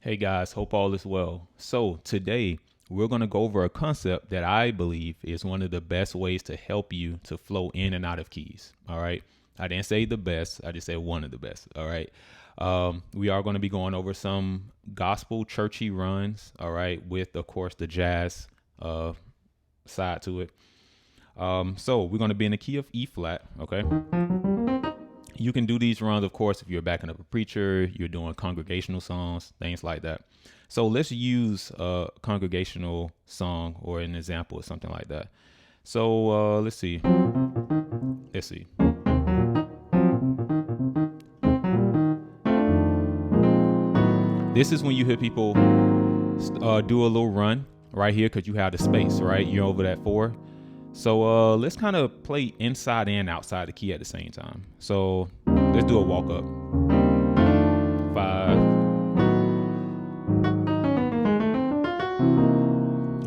Hey guys, hope all is well. So today we're going to go over a concept that I believe is one of the best ways to help you to flow in and out of keys. All right. I didn't say the best. I just said one of the best. All right. We are going to be going over some gospel churchy runs. All right. With, of course, the jazz side to it. So we're going to be in the key of E flat. Okay. You can do these runs, of course, if you're backing up a preacher, you're doing congregational songs, things like that. So let's use a congregational song or an example or something like that. So let's see. This is when you hear people do a little run right here because you have the space, right? You're over that 4. So let's kind of play inside and outside the key at the same time. So let's do a walk up. 5.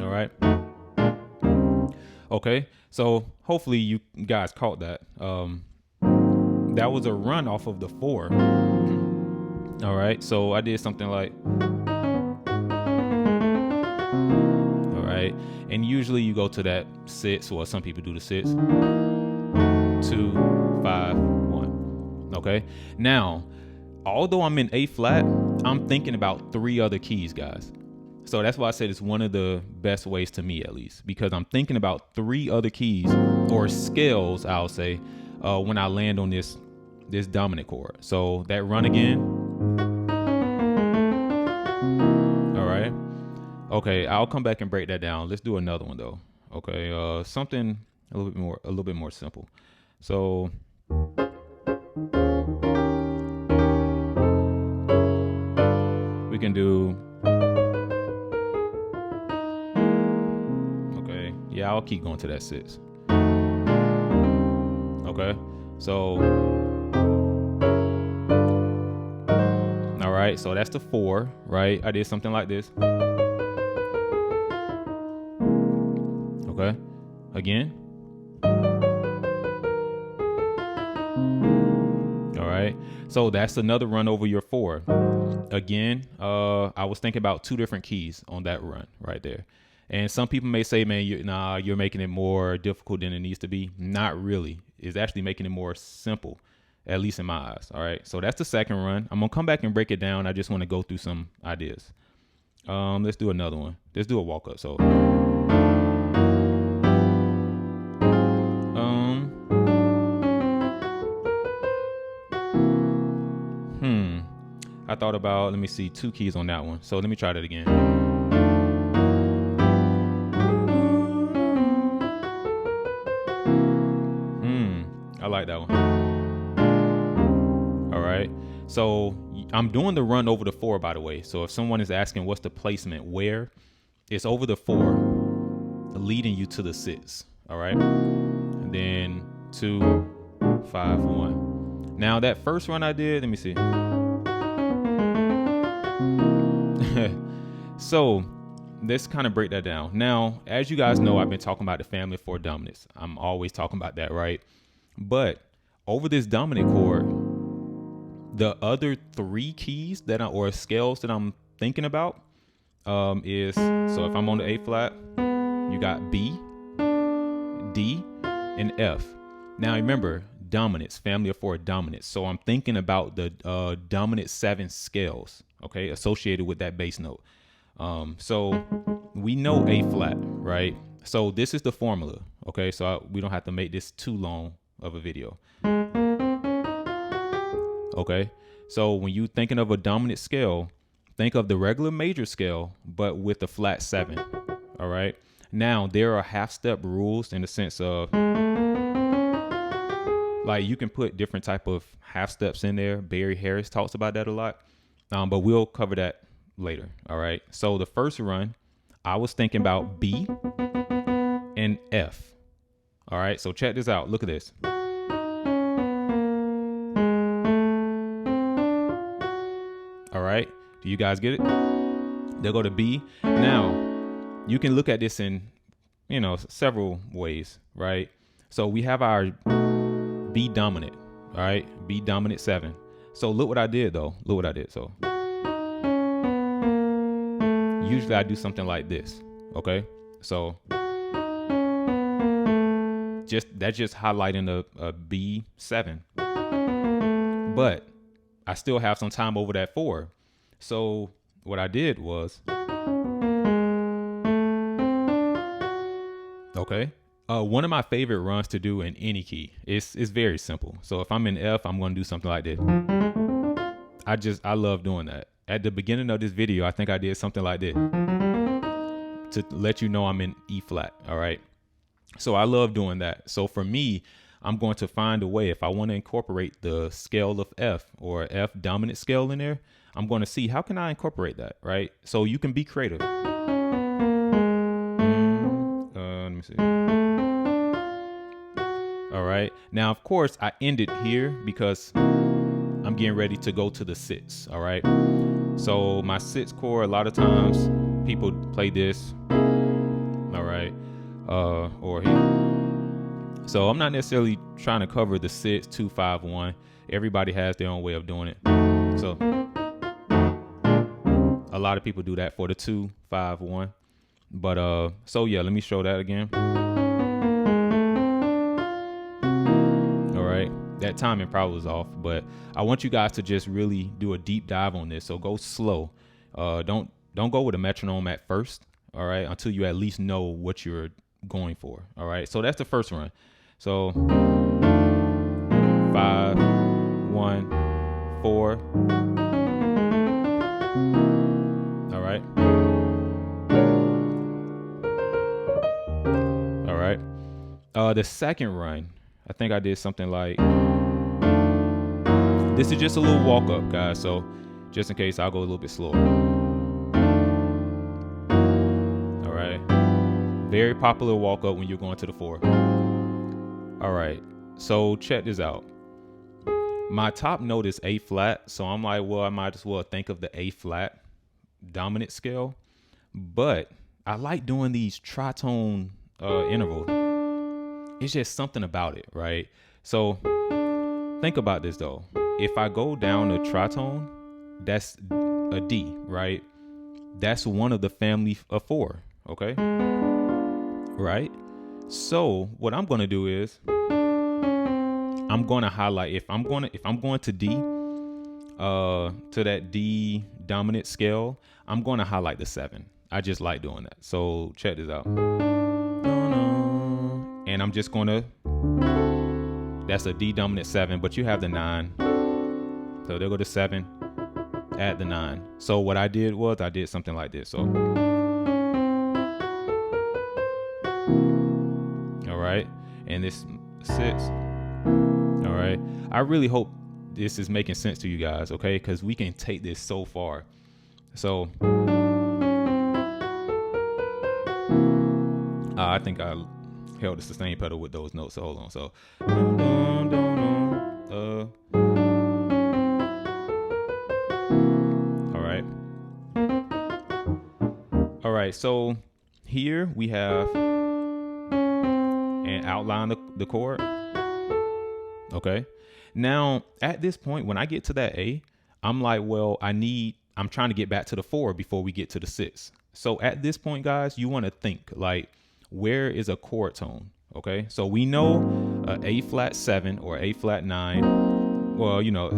All right. Okay. So hopefully you guys caught that. That was a run off of the 4. All right. So I did something like. And usually you go to that 6, or some people do the 6, 2, 5, 1. Okay. Now, although I'm in A flat, I'm thinking about 3 other keys, guys. So that's why I said it's one of the best ways, to me at least, because I'm thinking about 3 other keys or scales, I'll say, when I land on this dominant chord. So that run again. All right. Okay, I'll come back and break that down. Let's do another one though. Okay, something a little bit more simple. So we can do. Okay, yeah, I'll keep going to that 6. Okay, so all right, so that's the 4, right? I did something like this. Okay, again. All right, so that's another run over your 4. Again, I was thinking about 2 different keys on that run right there. And some people may say, man, you're making it more difficult than it needs to be. Not really. It's actually making it more simple, at least in my eyes. All right, so that's the second run. I'm gonna come back and break it down. I just want to go through some ideas. Let's do another one. Let's do a walk up. So. I thought about, let me see, 2 keys on that one. So let me try that again. I like that one. All right. So I'm doing the run over the 4, by the way. So if someone is asking what's the placement, where, it's over the 4, leading you to the 6. All right. And then 2, 5, 1. Now that first run I did, let me see. So let's kind of break that down. Now, as you guys know, I've been talking about the family of 4 dominants. I'm always talking about that, right? But over this dominant chord, the other 3 keys or scales that I'm thinking about is, so if I'm on the A flat, you got B, D, and F. Now remember, dominants, family of 4 dominants. So I'm thinking about the dominant 7 scales, okay, associated with that bass note. So we know A flat, right? So this is the formula, okay? So we don't have to make this too long of a video. Okay, so when you're thinking of a dominant scale, think of the regular major scale, but with the flat 7, all right? Now, there are half-step rules in the sense of, like, you can put different type of half steps in there. Barry Harris talks about that a lot, but we'll cover that later. All right. So the first run, I was thinking about B and F. All right. So check this out. Look at this. All right. Do you guys get it? They'll go to B. Now, you can look at this in, several ways, right? So we have our B dominant, all right? B dominant 7. So look what I did though. Look what I did. So usually I do something like this. Okay, so that's just highlighting a B7, but I still have some time over that 4. So what I did was, okay, one of my favorite runs to do in any key. It's very simple. So if I'm in F, I'm going to do something like this. I love doing that. At the beginning of this video, I think I did something like this to let you know I'm in E flat. All right. So I love doing that. So for me, I'm going to find a way. If I want to incorporate the scale of F or F dominant scale in there, I'm going to see how can I incorporate that, right? So you can be creative. Let me see. All right. Now, of course, I ended here because I'm getting ready to go to the 6. All right. So my 6 chord, a lot of times people play this. All right. Or here. So I'm not necessarily trying to cover the 6, 2, 5, 1. Everybody has their own way of doing it. So a lot of people do that for the 2, 5, 1. But so yeah, let me show that again. All right. That timing probably was off, but I want you guys to just really do a deep dive on this. So go slow. Don't go with a metronome at first. All right. Until you at least know what you're going for. All right. So that's the first run. So 5, 1, 4. All right. All right. The second run, I think I did something like, this is just a little walk up, guys. So just in case, I'll go a little bit slower. All right. Very popular walk up when you're going to the 4. All right. So check this out. My top note is A flat. So I'm like, well, I might as well think of the A flat dominant scale. But I like doing these tritone intervals. It's just something about it, right? So think about this though. If I go down a tritone, that's a D, right? That's one of the family of 4, okay? Right? So what I'm going to do is I'm going to highlight, if I'm going to D, to that D dominant scale, I'm going to highlight the 7. I just like doing that. So check this out. And I'm just going to, that's a D dominant 7, but you have the 9. So they'll go to 7, add the 9. So what I did was I did something like this. So, all right. And this 6. All right. I really hope this is making sense to you guys. Okay. Cause we can take this so far. So, I think I held the sustain pedal with those notes. So hold on. So, all right. So here we have and outline the chord. Okay. Now at this point, when I get to that A, I'm like, well, I'm trying to get back to the 4 before we get to the 6. So at this point, guys, you want to think like, where is a chord tone? Okay. So we know A flat 7 or A flat 9. Well, you know,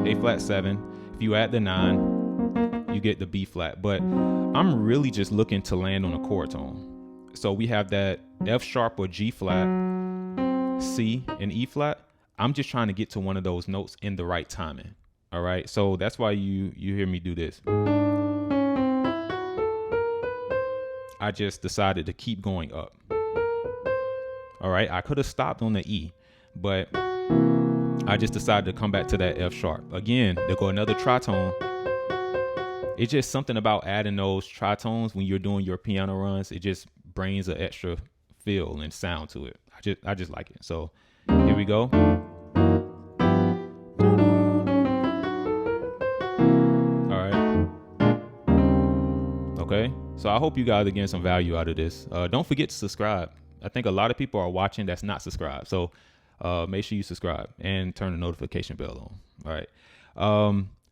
A flat 7. If you add the 9, you get the B flat. But I'm really just looking to land on a chord tone. So we have that F sharp or G flat, C, and E flat. I'm just trying to get to one of those notes in the right timing. All right. So that's why you hear me do this. I just decided to keep going up. All right. I could have stopped on the E, but I just decided to come back to that F sharp. Again, there go another tritone. It's just something about adding those tritones when you're doing your piano runs. It just brings an extra feel and sound to it. I just like it. So here we go. All right. Okay. So I hope you guys are getting some value out of this. Don't forget to subscribe. I think a lot of people are watching that's not subscribed. So make sure you subscribe and turn the notification bell on. All right.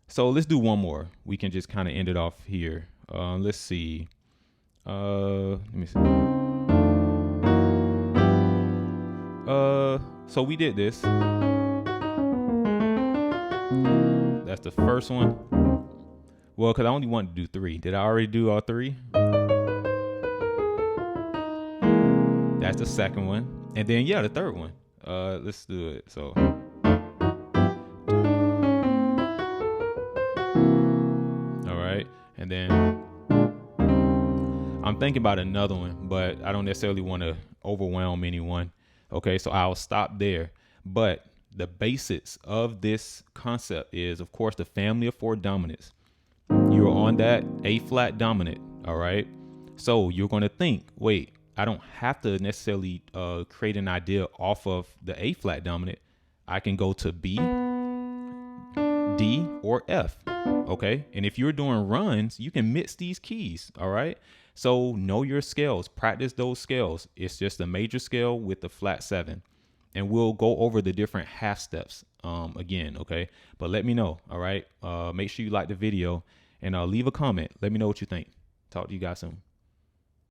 So let's do one more. We can just kind of end it off here. Let's see. Let me see. So we did this. That's the first one. Well, because I only wanted to do 3. Did I already do all 3? That's the second one. And then, yeah, the third one. Let's do it. So. All right. And then I'm thinking about another one, but I don't necessarily want to overwhelm anyone. Okay, so I'll stop there. But the basics of this concept is, of course, the family of 4 dominants. You're on that A flat dominant, all right? So you're going to think, wait, I don't have to necessarily create an idea off of the A flat dominant. I can go to B, D, or F, okay? And if you're doing runs, you can mix these keys, all right? So know your scales, practice those scales. It's just a major scale with the flat 7. And we'll go over the different half steps again, okay? But let me know, all right? Make sure you like the video and leave a comment. Let me know what you think. Talk to you guys soon.